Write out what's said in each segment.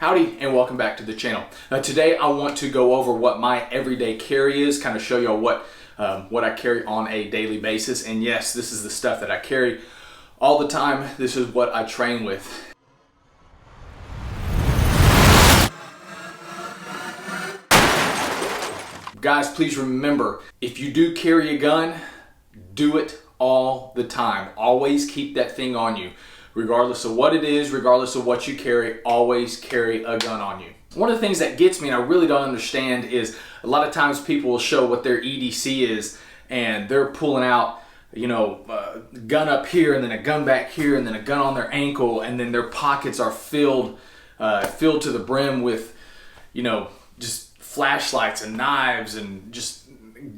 Howdy and welcome back to the channel. Today I want to go over what my everyday carry is, kind of show y'all what I carry on a daily basis. And yes, this is the stuff that I carry all the time. This is what I train with. Guys, please remember, if you do carry a gun, do it all the time. Always keep that thing on you. Regardless of what it is, regardless of what you carry, always carry a gun on you. One of the things that gets me, and I really don't understand, is a lot of times people will show what their EDC is, and they're pulling out, a gun up here, and then a gun back here, and then a gun on their ankle, and then their pockets are filled to the brim with, just flashlights and knives and just.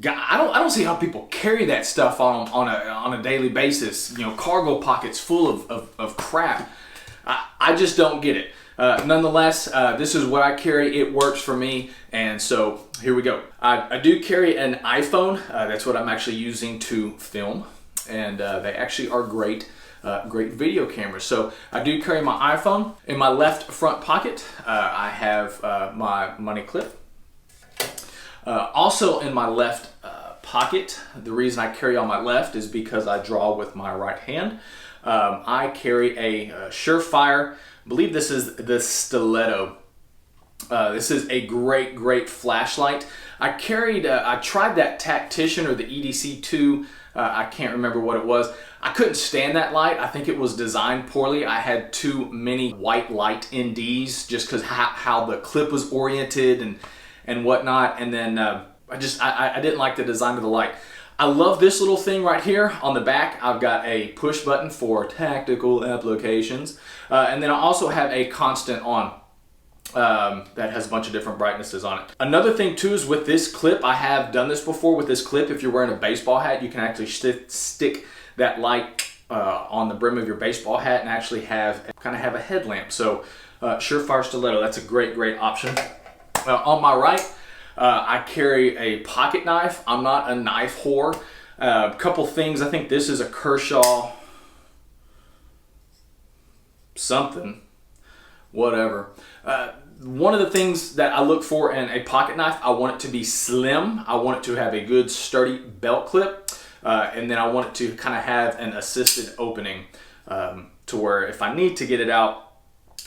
I don't see how people carry that stuff on a daily basis. Cargo pockets full of crap. I just don't get it. Nonetheless, this is what I carry. It works for me, and so here we go. I do carry an iPhone. That's what I'm actually using to film, and they actually are great video cameras. So I do carry my iPhone. In my left front pocket, I have my money clip. Also in my left pocket, the reason I carry on my left is because I draw with my right hand. I carry a Surefire, I believe this is the Stiletto. This is a great flashlight. I tried that Tactician or the EDC 2, I can't remember what it was. I couldn't stand that light. I think it was designed poorly. I had too many white light NDs just because how the clip was oriented and whatnot, and then I didn't like the design of the light. I love this little thing right here on the back. I've got a push button for tactical applications, and then I also have a constant on that has a bunch of different brightnesses on it. Another thing too is with this clip, I have done this before with this clip. If you're wearing a baseball hat, you can actually stick that light on the brim of your baseball hat and actually have a headlamp. So Surefire Stiletto, that's a great option. On my right, I carry a pocket knife. I'm not a knife whore. A couple things. I think this is a Kershaw something, whatever. One of the things that I look for in a pocket knife, I want it to be slim. I want it to have a good sturdy belt clip, and then I want it to kind of have an assisted opening to where if I need to get it out,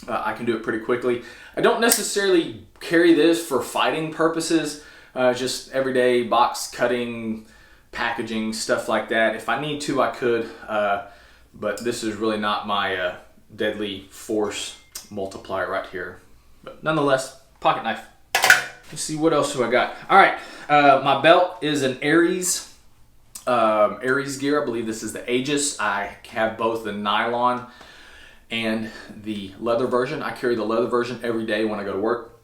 I can do it pretty quickly. I don't necessarily carry this for fighting purposes, just everyday box cutting, packaging, stuff like that. If I need to, I could, but this is really not my deadly force multiplier right here. But nonetheless, pocket knife. Let's see, what else do I got? All right, my belt is an Aries gear. I believe this is the Aegis. I have both the nylon and the leather version. I carry the leather version every day when I go to work.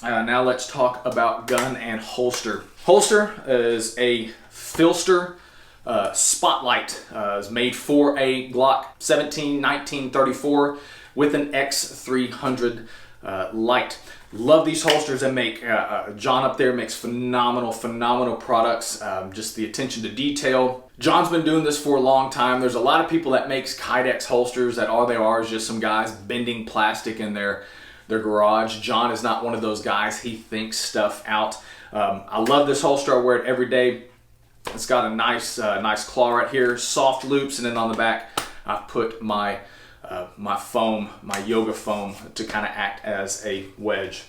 Now let's talk about gun and holster. Holster is a Filster Spotlight. It's made for a Glock 17 1934 with an X300 light. Love these holsters. They make John up there makes phenomenal products. Just the attention to detail. John's been doing this for a long time. There's a lot of people that makes Kydex holsters that all they are is just some guys bending plastic in their garage. John is not one of those guys. He thinks stuff out. I love this holster. I wear it every day. It's got a nice claw right here, soft loops, and then on the back I've put my foam, my yoga foam, to kind of act as a wedge.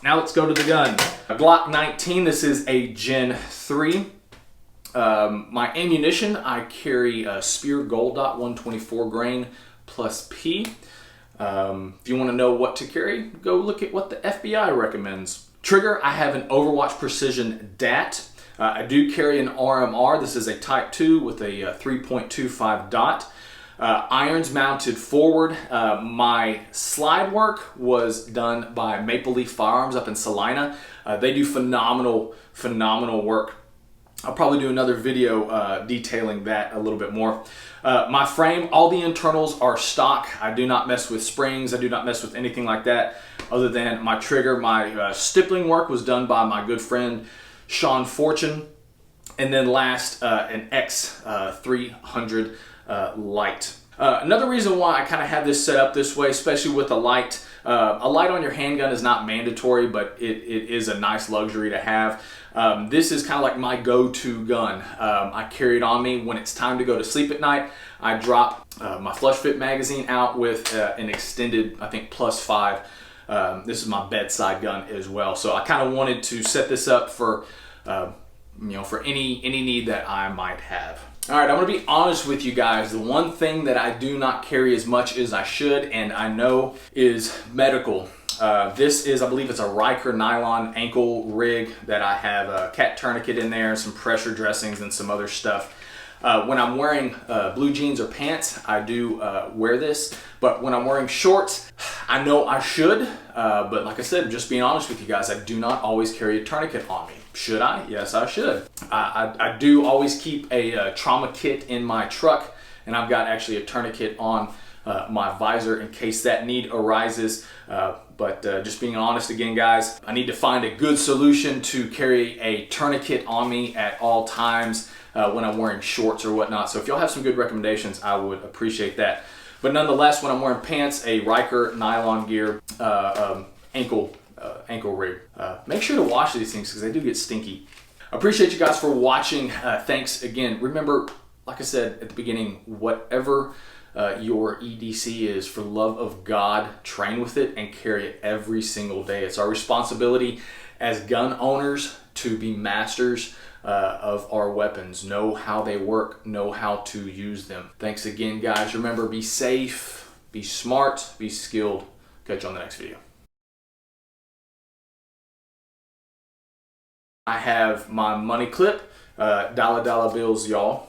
Now let's go to the gun. A Glock 19. This is a Gen 3. My ammunition, I carry a Spear Gold Dot 124 grain plus P. If you want to know what to carry, go look at what the FBI recommends. Trigger, I have an Overwatch Precision DAT. I do carry an RMR. This is a Type 2 with a 3.25 dot. Irons mounted forward. My slide work was done by Maple Leaf Firearms up in Salina. They do phenomenal work. I'll probably do another video detailing that a little bit more. My frame, all the internals are stock. I do not mess with springs. I do not mess with anything like that other than my trigger. My stippling work was done by my good friend Sean Fortune. And then last, an X300 light. Another reason why I kind of have this set up this way, especially with the light, A light on your handgun is not mandatory, but it is a nice luxury to have. This is kind of like my go-to gun. I carry it on me when it's time to go to sleep at night. I drop my flush fit magazine out with an extended, I think, +5. This is my bedside gun as well. So I kind of wanted to set this up for, for any need that I might have. All right, I'm gonna be honest with you guys. The one thing that I do not carry as much as I should, and I know, is medical. This is, I believe it's a Riker nylon ankle rig that I have a cat tourniquet in there, some pressure dressings and some other stuff. When I'm wearing blue jeans or pants, I do wear this, but when I'm wearing shorts, I know I should, but like I said, just being honest with you guys, I do not always carry a tourniquet on me. Should I? Yes, I should. I do always keep a trauma kit in my truck, and I've got actually a tourniquet on my visor in case that need arises. But just being honest again, guys, I need to find a good solution to carry a tourniquet on me at all times when I'm wearing shorts or whatnot. So if y'all have some good recommendations, I would appreciate that. But nonetheless, when I'm wearing pants, a Riker nylon gear ankle rig. Make sure to wash these things because they do get stinky. Appreciate you guys for watching. Thanks again. Remember, like I said at the beginning, whatever your EDC is, for the love of God, train with it and carry it every single day. It's our responsibility as gun owners to be masters of our weapons, know how they work, know how to use them. Thanks again, guys. Remember, be safe, be smart, be skilled. Catch you on the next video. I have my money clip, dollar bills, y'all.